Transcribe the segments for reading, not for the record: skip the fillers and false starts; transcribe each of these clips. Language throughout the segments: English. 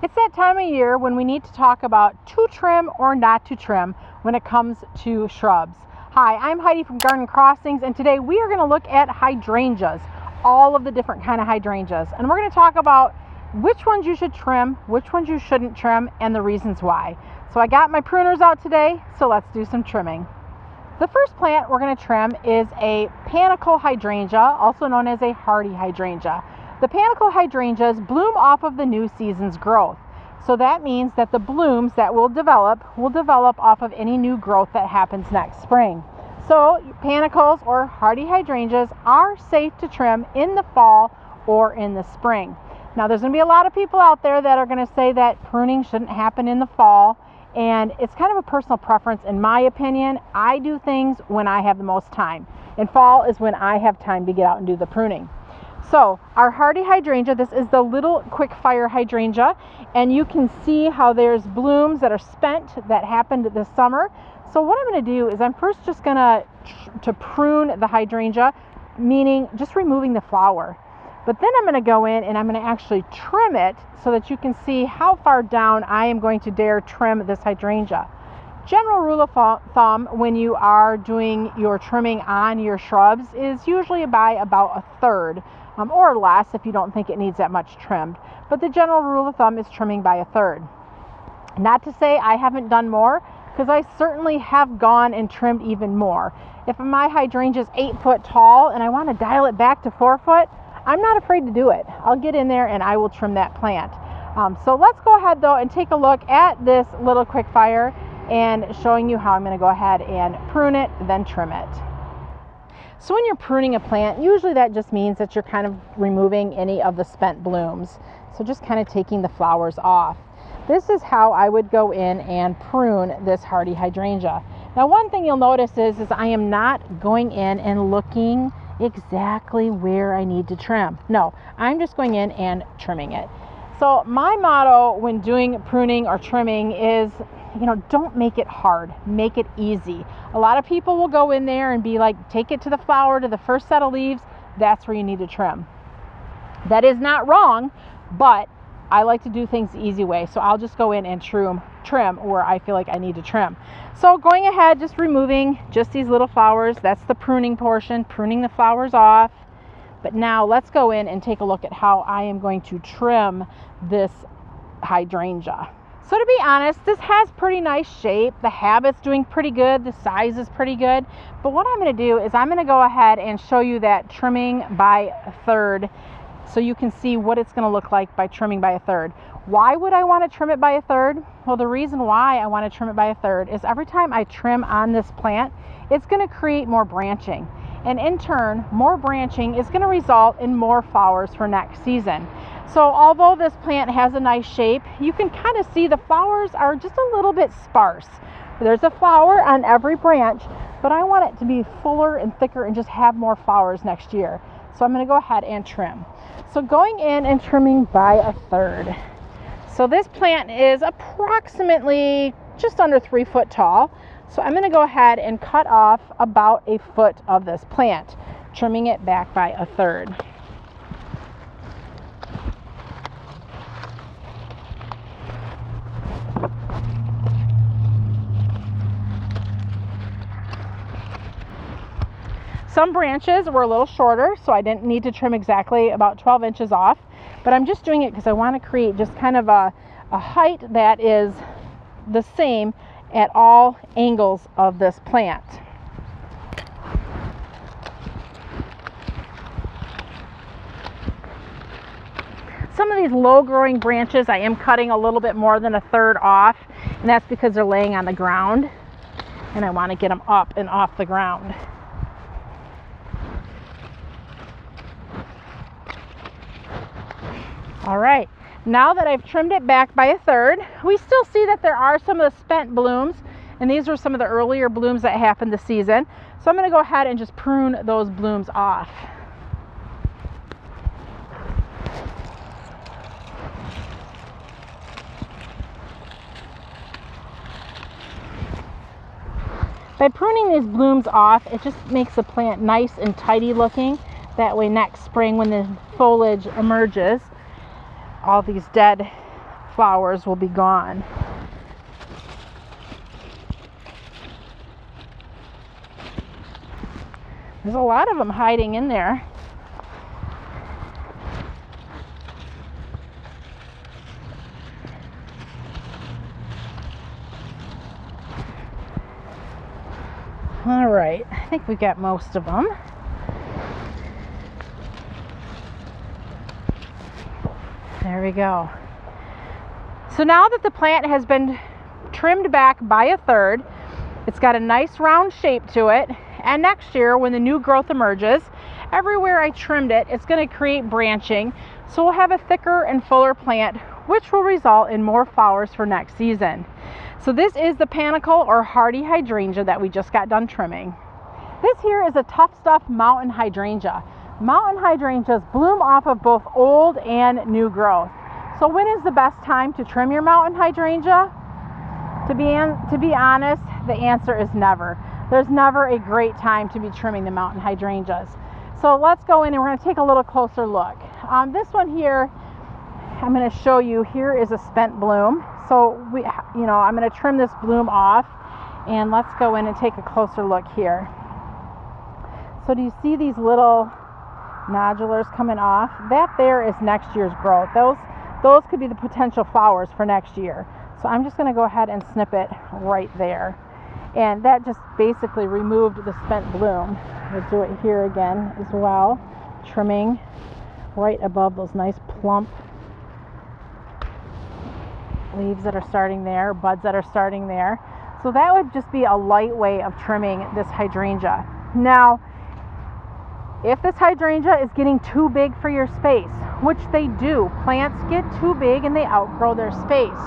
It's that time of year when we need to talk about to trim or not to trim when it comes to shrubs. Hi, I'm Heidi from Garden Crossings, and today we are going to look at hydrangeas, all of the different kind of hydrangeas. And we're going to talk about which ones you should trim, which ones you shouldn't trim, and the reasons why. So I got my pruners out today, so let's do some trimming. The first plant we're going to trim is a Panicle Hydrangea, also known as a hardy hydrangea. The Panicle Hydrangeas bloom off of the new season's growth. So that means that the blooms that will develop off of any new growth that happens next spring. So panicles or hardy hydrangeas are safe to trim in the fall or in the spring. Now there's going to be a lot of people out there that are going to say that pruning shouldn't happen in the fall, and it's kind of a personal preference. In my opinion, I do things when I have the most time, and fall is when I have time to get out and do the pruning. So our hardy hydrangea, this is the little quick fire hydrangea, and you can see how there's blooms that are spent that happened this summer. So what I'm going to do is I'm first just going to prune the hydrangea, meaning just removing the flower. But then I'm going to go in and I'm going to actually trim it so that you can see how far down I am going to dare trim this hydrangea. General rule of thumb when you are doing your trimming on your shrubs is usually by about a third. Or less if you don't think it needs that much trimmed. But the general rule of thumb is trimming by a third. Not to say I haven't done more, because I certainly have gone and trimmed even more. If my hydrangea is 8 foot tall and I want to dial it back to 4 foot, I'm not afraid to do it. I'll get in there and I will trim that plant. So let's go ahead though and take a look at this little quick fire and showing you how I'm going to go ahead and prune it, then trim it. So when you're pruning a plant, usually that just means that you're kind of removing any of the spent blooms. So just kind of taking the flowers off. This is how I would go in and prune this hardy hydrangea. Now one thing you'll notice is I am not going in and looking exactly where I need to trim. No, I'm just going in and trimming it. So my motto when doing pruning or trimming is, don't make it hard, make it easy. A lot of people will go in there and be like, take it to the flower, to the first set of leaves, that's where you need to trim. That is not wrong, but I like to do things the easy way. So I'll just go in and trim where I feel like I need to trim. So going ahead, just removing just these little flowers, that's the pruning portion, pruning the flowers off. But now let's go in and take a look at how I am going to trim this hydrangea. So to be honest, this has pretty nice shape. The habit's doing pretty good. The size is pretty good. But what I'm going to do is I'm going to go ahead and show you that trimming by a third so you can see what it's going to look like by trimming by a third. Why would I want to trim it by a third? Well, the reason why I want to trim it by a third is every time I trim on this plant, it's going to create more branching. And in turn, more branching is going to result in more flowers for next season. So although this plant has a nice shape, you can kind of see the flowers are just a little bit sparse. There's a flower on every branch, but I want it to be fuller and thicker and just have more flowers next year. So I'm going to go ahead and trim. So going in and trimming by a third. So this plant is approximately just under 3 foot tall. So I'm going to go ahead and cut off about a foot of this plant, trimming it back by a third. Some branches were a little shorter, so I didn't need to trim exactly about 12 inches off, but I'm just doing it because I want to create just kind of a height that is the same at all angles of this plant. Some of these low growing branches I am cutting a little bit more than a third off, and that's because they're laying on the ground and I want to get them up and off the ground. All right, now that I've trimmed it back by a third, we still see that there are some of the spent blooms, and these were some of the earlier blooms that happened this season. So I'm going to go ahead and just prune those blooms off. By pruning these blooms off, it just makes the plant nice and tidy looking. That way next spring when the foliage emerges, all these dead flowers will be gone. There's a lot of them hiding in there. All right, I think we got most of them. There we go. So now that the plant has been trimmed back by a third, it's got a nice round shape to it, and next year when the new growth emerges, everywhere I trimmed it, it's going to create branching, so we'll have a thicker and fuller plant, which will result in more flowers for next season. So this is the Panicle or hardy hydrangea that we just got done trimming. This here is a tough stuff mountain hydrangea. Mountain hydrangeas bloom off of both old and new growth. So when is the best time to trim your mountain hydrangea? To be honest, the answer is never. There's never a great time to be trimming the mountain hydrangeas. So let's go in and we're going to take a little closer look. This one here, I'm going to show you, here is a spent bloom. So I'm going to trim this bloom off, and let's go in and take a closer look here. So do you see these little nodulars coming off? That there is next year's growth. Those could be the potential flowers for next year. So I'm just going to go ahead and snip it right there. And that just basically removed the spent bloom. We'll do it here again as well, trimming right above those nice plump leaves that are starting there, buds that are starting there. So that would just be a light way of trimming this hydrangea. Now, if this hydrangea is getting too big for your space, which they do, plants get too big and they outgrow their space,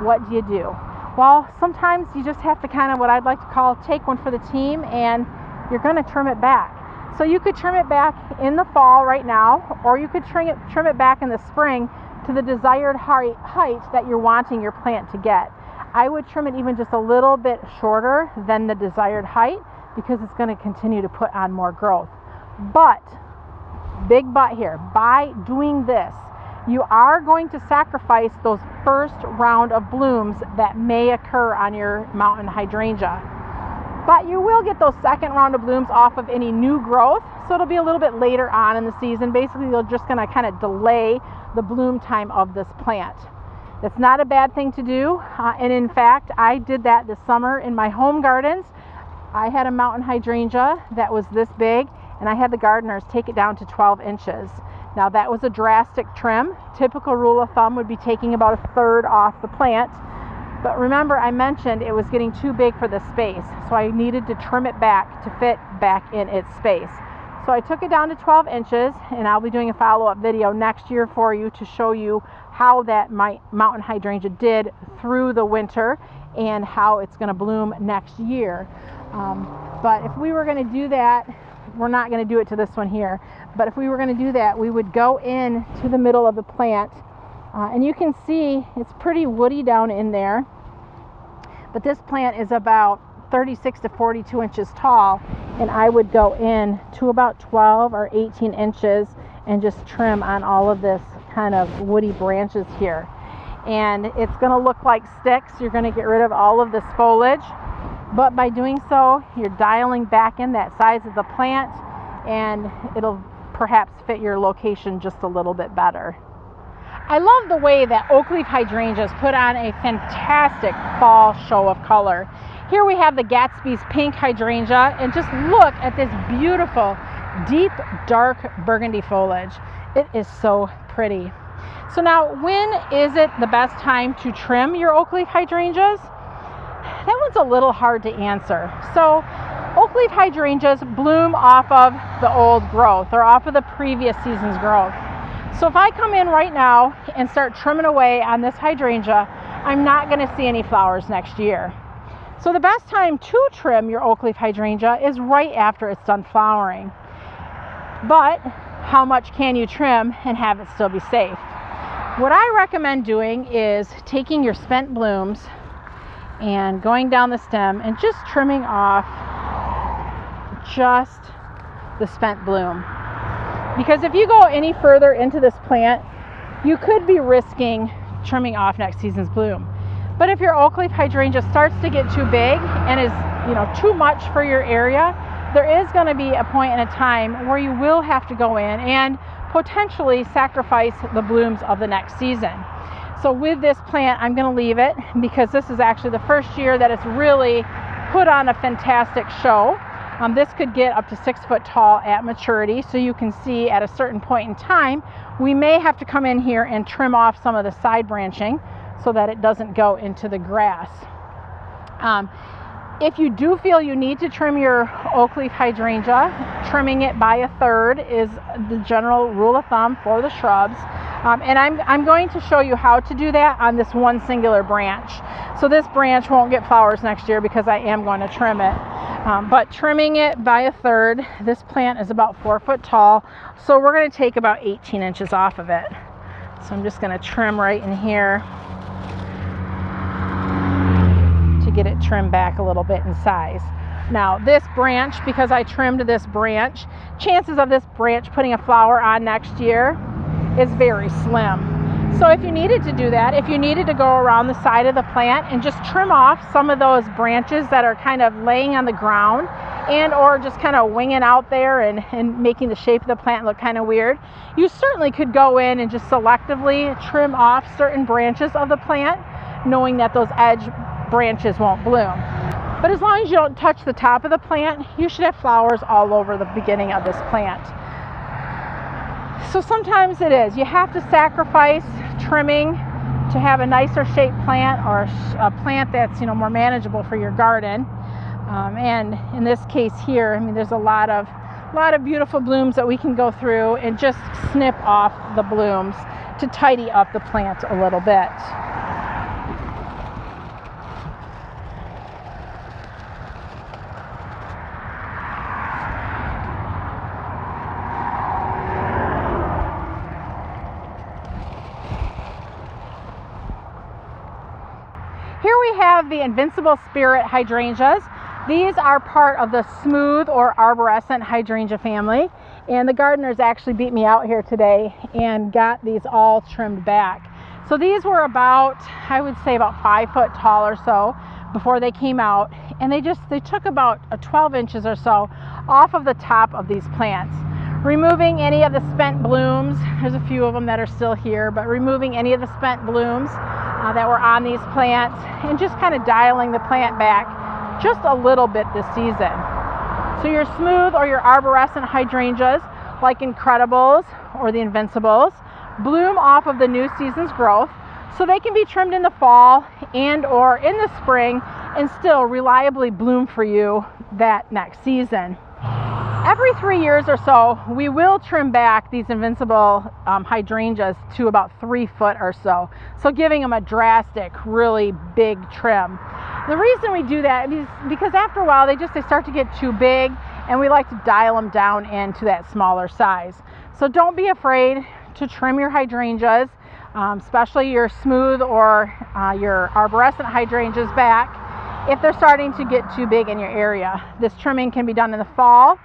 what do you do? Well, sometimes you just have to kind of, what I'd like to call, take one for the team, and you're going to trim it back. So you could trim it back in the fall right now, or you could trim it back in the spring to the desired height that you're wanting your plant to get. I would trim it even just a little bit shorter than the desired height, because it's going to continue to put on more growth. But, big but here, by doing this, you are going to sacrifice those first round of blooms that may occur on your mountain hydrangea. But you will get those second round of blooms off of any new growth, so it'll be a little bit later on in the season. Basically, you're just going to kind of delay the bloom time of this plant. It's not a bad thing to do, and in fact, I did that this summer in my home gardens. I had a mountain hydrangea that was this big, and I had the gardeners take it down to 12 inches. Now that was a drastic trim. Typical rule of thumb would be taking about a third off the plant. But remember, I mentioned it was getting too big for the space, so I needed to trim it back to fit back in its space. So I took it down to 12 inches, and I'll be doing a follow-up video next year for you to show you how that mountain hydrangea did through the winter and how it's going to bloom next year. But if we were going to do that, we're not going to do it to this one here, but if we were going to do that, we would go in to the middle of the plant, and you can see it's pretty woody down in there, but this plant is about 36 to 42 inches tall, and I would go in to about 12 or 18 inches and just trim on all of this kind of woody branches here. And it's going to look like sticks. You're going to get rid of all of this foliage, but by doing so, you're dialing back in that size of the plant, and it'll perhaps fit your location just a little bit better. I love the way that oak leaf hydrangeas put on a fantastic fall show of color. Here we have the Gatsby's pink hydrangea, and just look at this beautiful deep dark burgundy foliage. It is so pretty. So now, when is it the best time to trim your oak leaf hydrangeas? That one's a little hard to answer. So oak leaf hydrangeas bloom off of the old growth, or off of the previous season's growth. So if I come in right now and start trimming away on this hydrangea, I'm not going to see any flowers next year. So the best time to trim your oak leaf hydrangea is right after it's done flowering. But how much can you trim and have it still be safe? What I recommend doing is taking your spent blooms and going down the stem and just trimming off just the spent bloom. Because if you go any further into this plant, you could be risking trimming off next season's bloom. But if your oak leaf hydrangea starts to get too big and is, too much for your area, there is going to be a point in a time where you will have to go in and potentially sacrifice the blooms of the next season. So with this plant, I'm going to leave it because this is actually the first year that it's really put on a fantastic show. This could get up to 6 foot tall at maturity, so you can see at a certain point in time we may have to come in here and trim off some of the side branching so that it doesn't go into the grass. If you do feel you need to trim your oak leaf hydrangea, trimming it by 1/3 is the general rule of thumb for the shrubs. And I'm going to show you how to do that on this one singular branch. So this branch won't get flowers next year because I am going to trim it. But trimming it by 1/3, this plant is about 4 foot tall, so we're going to take about 18 inches off of it. So I'm just going to trim right in here to get it trimmed back a little bit in size. Now this branch, because I trimmed this branch, chances of this branch putting a flower on next year is very slim. So if you needed to do that, if you needed to go around the side of the plant and just trim off some of those branches that are kind of laying on the ground and or just kind of winging out there and making the shape of the plant look kind of weird, you certainly could go in and just selectively trim off certain branches of the plant, knowing that those edge branches won't bloom. But as long as you don't touch the top of the plant, you should have flowers all over the beginning of this plant. So sometimes it is. You have to sacrifice trimming to have a nicer shaped plant or a plant that's more manageable for your garden. And in this case here, I mean, there's a lot of beautiful blooms that we can go through and just snip off the blooms to tidy up the plant a little bit. Here we have the Invincible Spirit hydrangeas. These are part of the smooth or arborescent hydrangea family, and the gardeners actually beat me out here today and got these all trimmed back. So these were about, I would say about 5 foot tall or so before they came out, and they took about 12 inches or so off of the top of these plants, removing any of the spent blooms. There's a few of them that are still here, but removing any of the spent blooms that were on these plants and just kind of dialing the plant back just a little bit this season. So your smooth or your arborescent hydrangeas, like Incredibles or the Invincibles, bloom off of the new season's growth, so they can be trimmed in the fall and or in the spring and still reliably bloom for you that next season. Every 3 years or so, we will trim back these Invincible hydrangeas to about 3 foot or so. So giving them a drastic, really big trim. The reason we do that is because after a while, they start to get too big, and we like to dial them down into that smaller size. So don't be afraid to trim your hydrangeas, especially your smooth or your arborescent hydrangeas back if they're starting to get too big in your area. This trimming can be done in the fall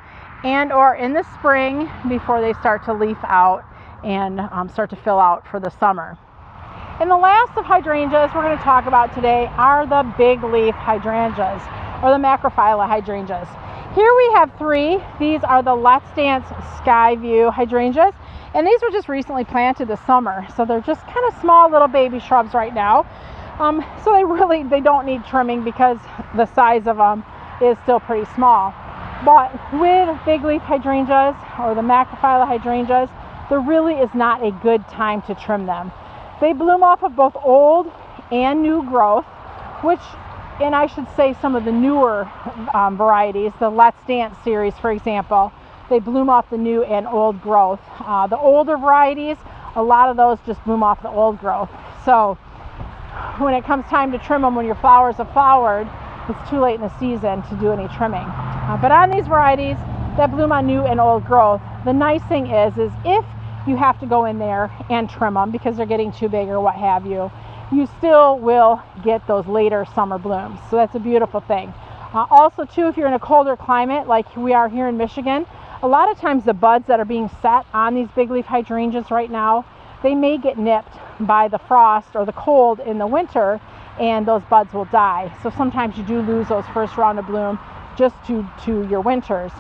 and or in the spring before they start to leaf out and start to fill out for the summer. And the last of hydrangeas we're going to talk about today are the big leaf hydrangeas, or the Macrophylla hydrangeas. Here we have 3. These are the Let's Dance Skyview hydrangeas, and these were just recently planted this summer, so they're just kind of small little baby shrubs right now. So they don't need trimming because the size of them is still pretty small. But with big leaf hydrangeas or the Macrophylla hydrangeas, there really is not a good time to trim them. They bloom off of both old and new growth, and I should say some of the newer varieties, the Let's Dance series, for example, they bloom off the new and old growth. The older varieties, a lot of those just bloom off the old growth. So when it comes time to trim them when your flowers have flowered, it's too late in the season to do any trimming. But on these varieties that bloom on new and old growth, the nice thing is if you have to go in there and trim them because they're getting too big or what have you, you still will get those later summer blooms. So that's a beautiful thing. Also too, if you're in a colder climate like we are here in Michigan, a lot of times the buds that are being set on these big leaf hydrangeas right now, they may get nipped by the frost or the cold in the winter, and those buds will die. So sometimes you do lose those first round of bloom just to your winters.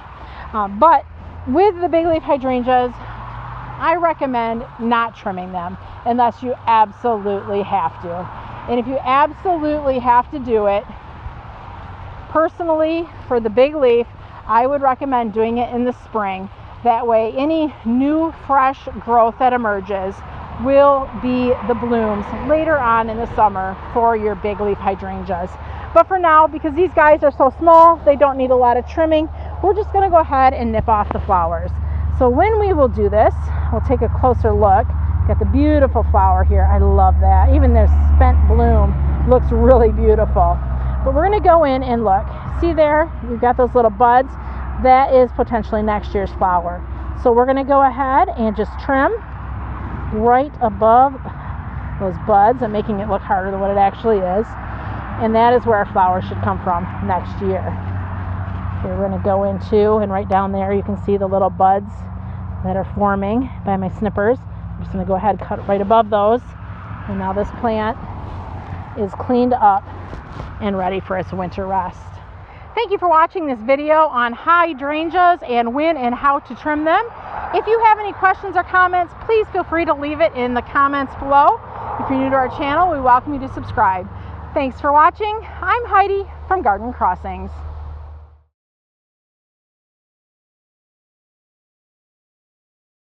But with the big leaf hydrangeas, I recommend not trimming them unless you absolutely have to. And if you absolutely have to do it, personally, for the big leaf, I would recommend doing it in the spring. That way, any new fresh growth that emerges will be the blooms later on in the summer for your big leaf hydrangeas. But for now, because these guys are so small, they don't need a lot of trimming, we're just going to go ahead and nip off the flowers. So when we will do this, we'll take a closer look. Got the beautiful flower here. I love that. Even their spent bloom looks really beautiful. But we're going to go in and look. See there? We've got those little buds. That is potentially next year's flower. So we're going to go ahead and just trim right above those buds and making it look harder than what it actually is. And that is where our flowers should come from next year. Okay, we're going to go into, and right down there you can see the little buds that are forming by my snippers. I'm just going to go ahead and cut right above those. And now this plant is cleaned up and ready for its winter rest. Thank you for watching this video on hydrangeas and when and how to trim them. If you have any questions or comments, please feel free to leave it in the comments below. If you're new to our channel, we welcome you to subscribe. Thanks for watching. I'm Heidi from Garden Crossings.